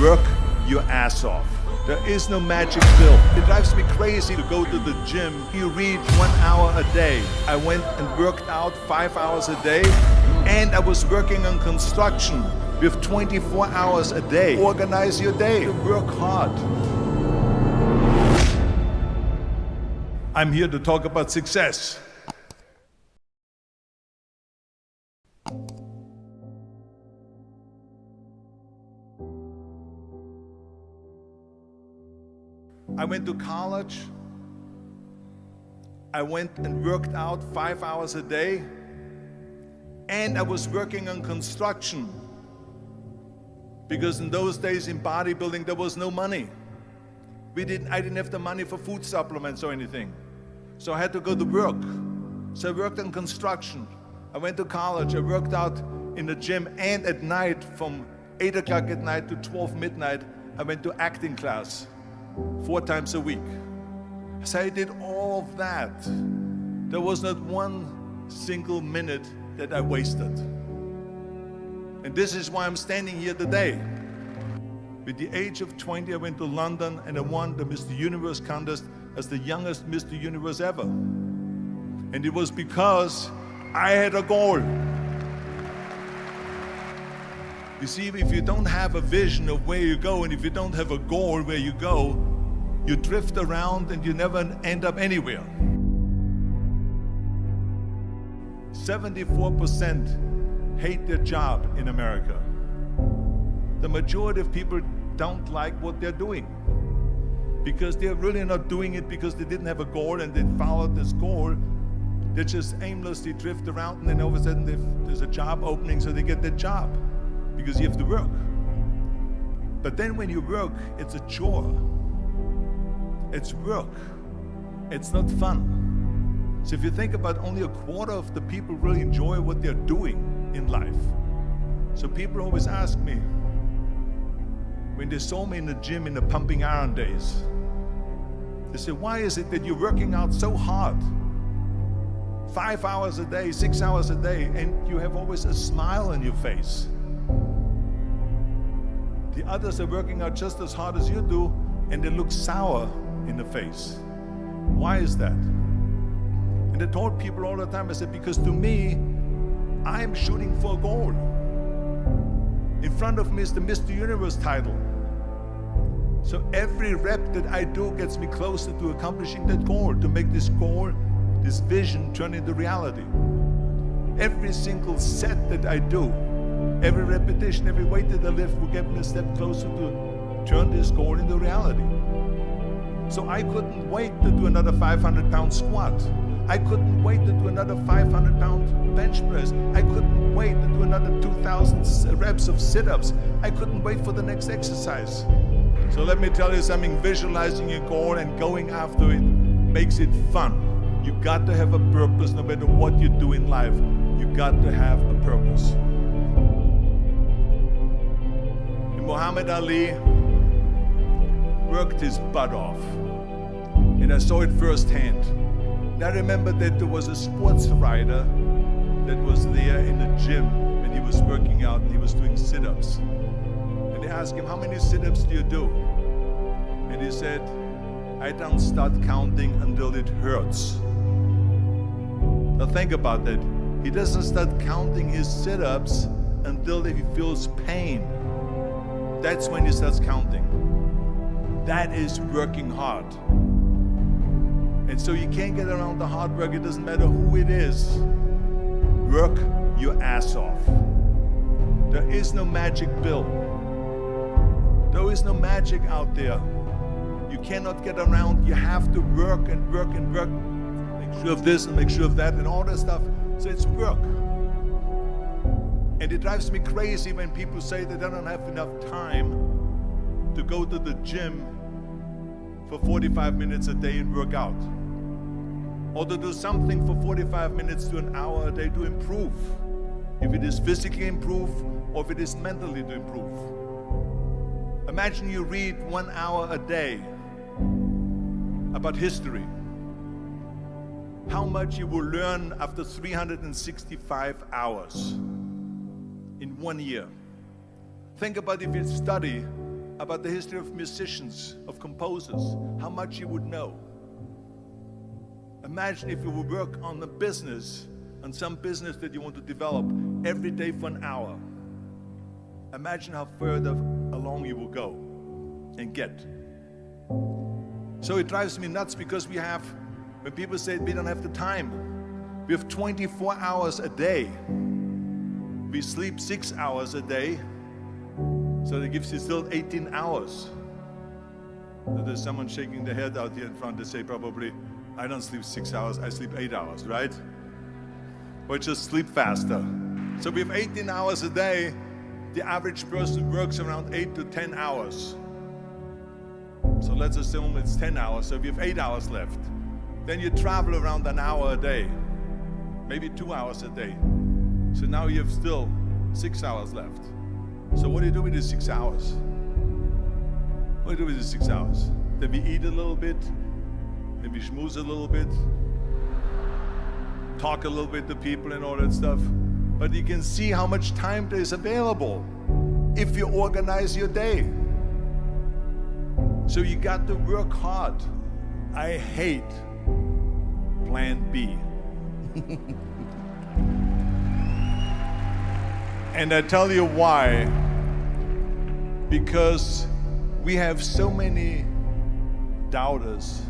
Work your ass off. There is no magic pill. It drives me crazy to go to the gym. You read 1 hour a day. I went and worked out 5 hours a day, and I was working on construction with 24 hours a day. Organize your day. Work hard. I'm here to talk about success. I went to college. I went and worked out 5 hours a day, and I was working on construction because in those days in bodybuilding there was no money. I didn't have the money for food supplements or anything, so I had to go to work. So I worked on construction. I went to college. I worked out in the gym, and at night from 8 o'clock at night to 12 midnight I went to acting class 4 times a week. So I did all of that. There was not one single minute that I wasted. And this is why I'm standing here today. With the age of 20, I went to London and I won the Mr. Universe contest as the youngest Mr. Universe ever. And it was because I had a goal. You see, if you don't have a vision of where you go, and if you don't have a goal where you go, you drift around and you never end up anywhere. 74% hate their job in America. The majority of people don't like what they're doing because they're really not doing it because they didn't have a goal and they followed this goal. They just aimlessly drift around, and then all of a sudden there's a job opening, so they get that job because you have to work. But then when you work, it's a chore. It's work. It's not fun. So if you think about, only a quarter of the people really enjoy what they're doing in life. So people always ask me, when they saw me in the gym in the pumping iron days, they say, why is it that you're working out so hard? 5 hours a day, 6 hours a day, and you have always a smile on your face. The others are working out just as hard as you do, and they look sour in the face. Why is that? And I told people all the time, I said, because to me, I'm shooting for a goal. In front of me is the Mr. Universe title. So every rep that I do gets me closer to accomplishing that goal, to make this goal, this vision, turn into reality. Every single set that I do, every repetition, every weight that I lift will get me a step closer to turn this goal into reality. So I couldn't wait to do another 500-pound squat. I couldn't wait to do another 500-pound bench press. I couldn't wait to do another 2,000 reps of sit-ups. I couldn't wait for the next exercise. So let me tell you something, visualizing your goal and going after it makes it fun. You got to have a purpose no matter what you do in life. You got to have a purpose. And Muhammad Ali worked his butt off, and I saw it firsthand. And I remember that there was a sports writer that was there in the gym when he was working out and he was doing sit-ups. And they asked him, how many sit-ups do you do? And he said, I don't start counting until it hurts. Now think about that. He doesn't start counting his sit-ups until he feels pain. That's when he starts counting. That is working hard. And so you can't get around the hard work. It doesn't matter who it is. Work your ass off. There is no magic pill. There is no magic out there. You cannot get around. You have to work and work and work. Make sure of this and make sure of that and all that stuff. So it's work. And it drives me crazy when people say that they don't have enough time to go to the gym for 45 minutes a day and work out. Or to do something for 45 minutes to an hour a day to improve. If it is physically improve or if it is mentally to improve. Imagine you read 1 hour a day about history. How much you will learn after 365 hours in 1 year. Think about if you study about the history of musicians, of composers, how much you would know. Imagine if you would work on the business, on some business that you want to develop every day for an hour. Imagine how further along you will go and get. So it drives me nuts because when people say we don't have the time, we have 24 hours a day. We sleep 6 hours a day, so that gives you still 18 hours. So there's someone shaking their head out here in front to say probably, I don't sleep 6 hours, I sleep 8 hours, right? Or just sleep faster. So we have 18 hours a day. The average person works around 8 to 10 hours. So let's assume it's 10 hours, so we have 8 hours left. Then you travel around an hour a day, maybe 2 hours a day. So now you have still 6 hours left. So what do you do with these 6 hours? What do you do with these 6 hours? Then we eat a little bit, then we schmooze a little bit, talk a little bit to people and all that stuff. But you can see how much time there is available if you organize your day. So you got to work hard. I hate plan B. And I tell you why. Because we have so many doubters,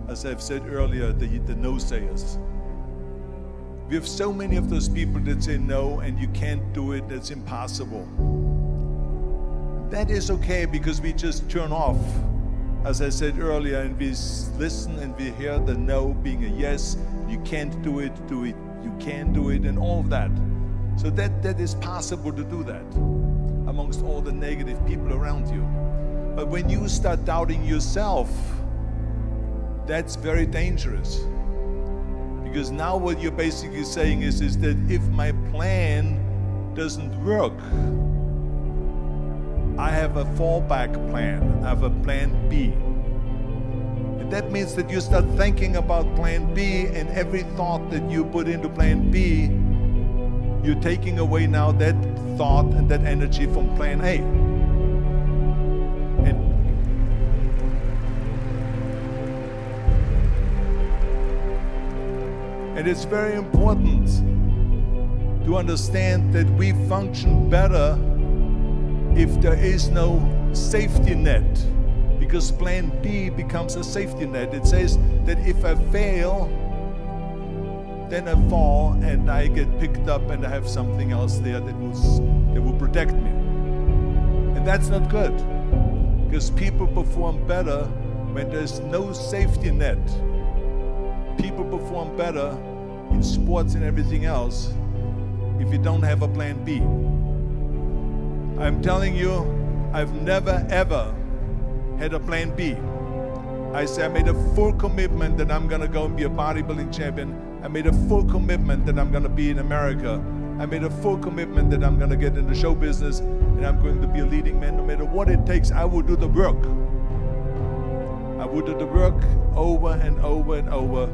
as I've said earlier, the no-sayers. We have so many of those people that say no and you can't do it, that's impossible. That is okay because we just turn off, as I said earlier, and we listen and we hear the no being a yes. You can't do it, you can do it, and all of that. So that is possible to do that amongst all the negative people around you. But when you start doubting yourself, that's very dangerous. Because now what you're basically saying is that if my plan doesn't work, I have a fallback plan, I have a plan B. And that means that you start thinking about plan B, and every thought that you put into plan B, you're taking away now that thought and that energy from plan A. And it's very important to understand that we function better if there is no safety net, because plan B becomes a safety net. It says that if I fail, then I fall and I get picked up and I have something else there that will protect me. And that's not good, because people perform better when there's no safety net. People perform better in sports and everything else if you don't have a plan B. I'm telling you, I've never ever had a plan B. I made a full commitment that I'm gonna go and be a bodybuilding champion. I made a full commitment that I'm gonna be in America. I made a full commitment that I'm gonna get in the show business and I'm going to be a leading man. No matter what it takes, I will do the work. I will do the work over and over and over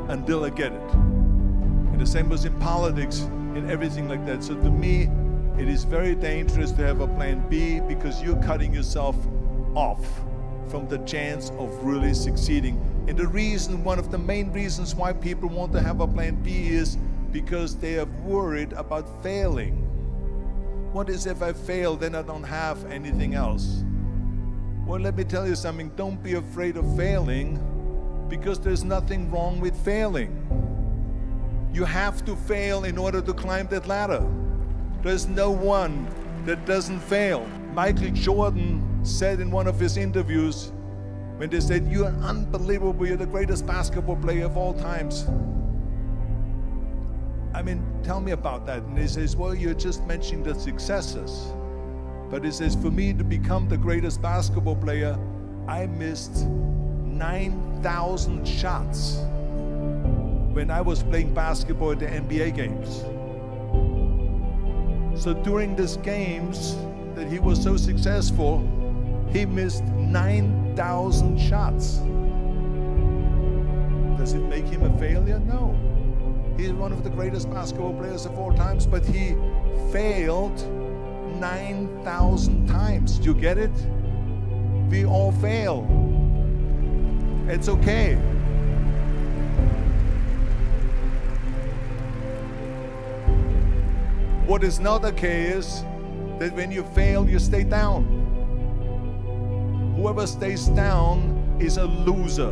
until I get it. And the same was in politics, in everything like that. So to me, it is very dangerous to have a plan B, because you're cutting yourself off from the chance of really succeeding. And the reason, one of the main reasons why people want to have a plan B is because they are worried about failing. What is if I fail, then I don't have anything else? Well, let me tell you something. Don't be afraid of failing, because there's nothing wrong with failing. You have to fail in order to climb that ladder. There's no one that doesn't fail. Michael Jordan said in one of his interviews, when they said, "You're unbelievable, you're the greatest basketball player of all times." I mean, tell me about that. And he says, well, you're just mentioning the successes. But he says, for me to become the greatest basketball player, I missed 9,000 shots when I was playing basketball at the NBA games. So during these games that he was so successful, he missed 9,000 shots. Does it make him a failure? No. He's one of the greatest basketball players of all times, but he failed 9,000 times. Do you get it? We all fail. It's okay. What is not okay is that when you fail, you stay down. Whoever stays down is a loser.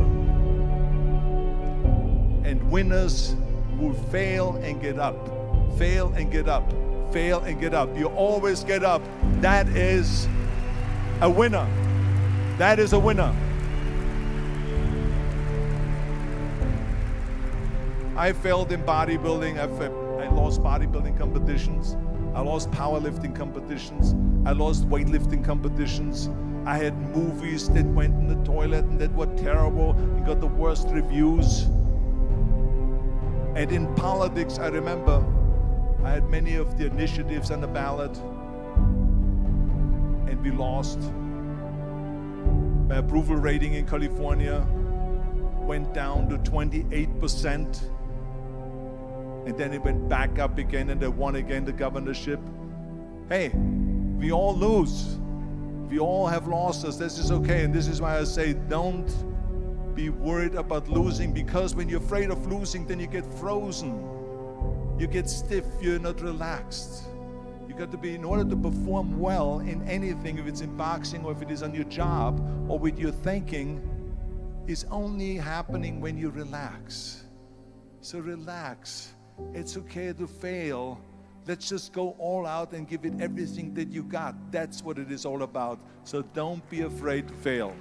And winners will fail and get up. Fail and get up. Fail and get up. You always get up. That is a winner. That is a winner. I failed in bodybuilding. I lost bodybuilding competitions. I lost powerlifting competitions. I lost weightlifting competitions. I had movies that went in the toilet and that were terrible and got the worst reviews. And in politics, I remember I had many of the initiatives on the ballot, and we lost. My approval rating in California went down to 28%, and then it went back up again, and I won again the governorship. Hey, we all lose. We all have losses. This is okay, and this is why I say don't be worried about losing, because when you're afraid of losing, then you get frozen. You get stiff, you're not relaxed. You got to be, in order to perform well in anything, if it's in boxing or if it is on your job or with your thinking, is only happening when you relax. So relax. It's okay to fail. Let's just go all out and give it everything that you got. That's what it is all about. So don't be afraid to fail.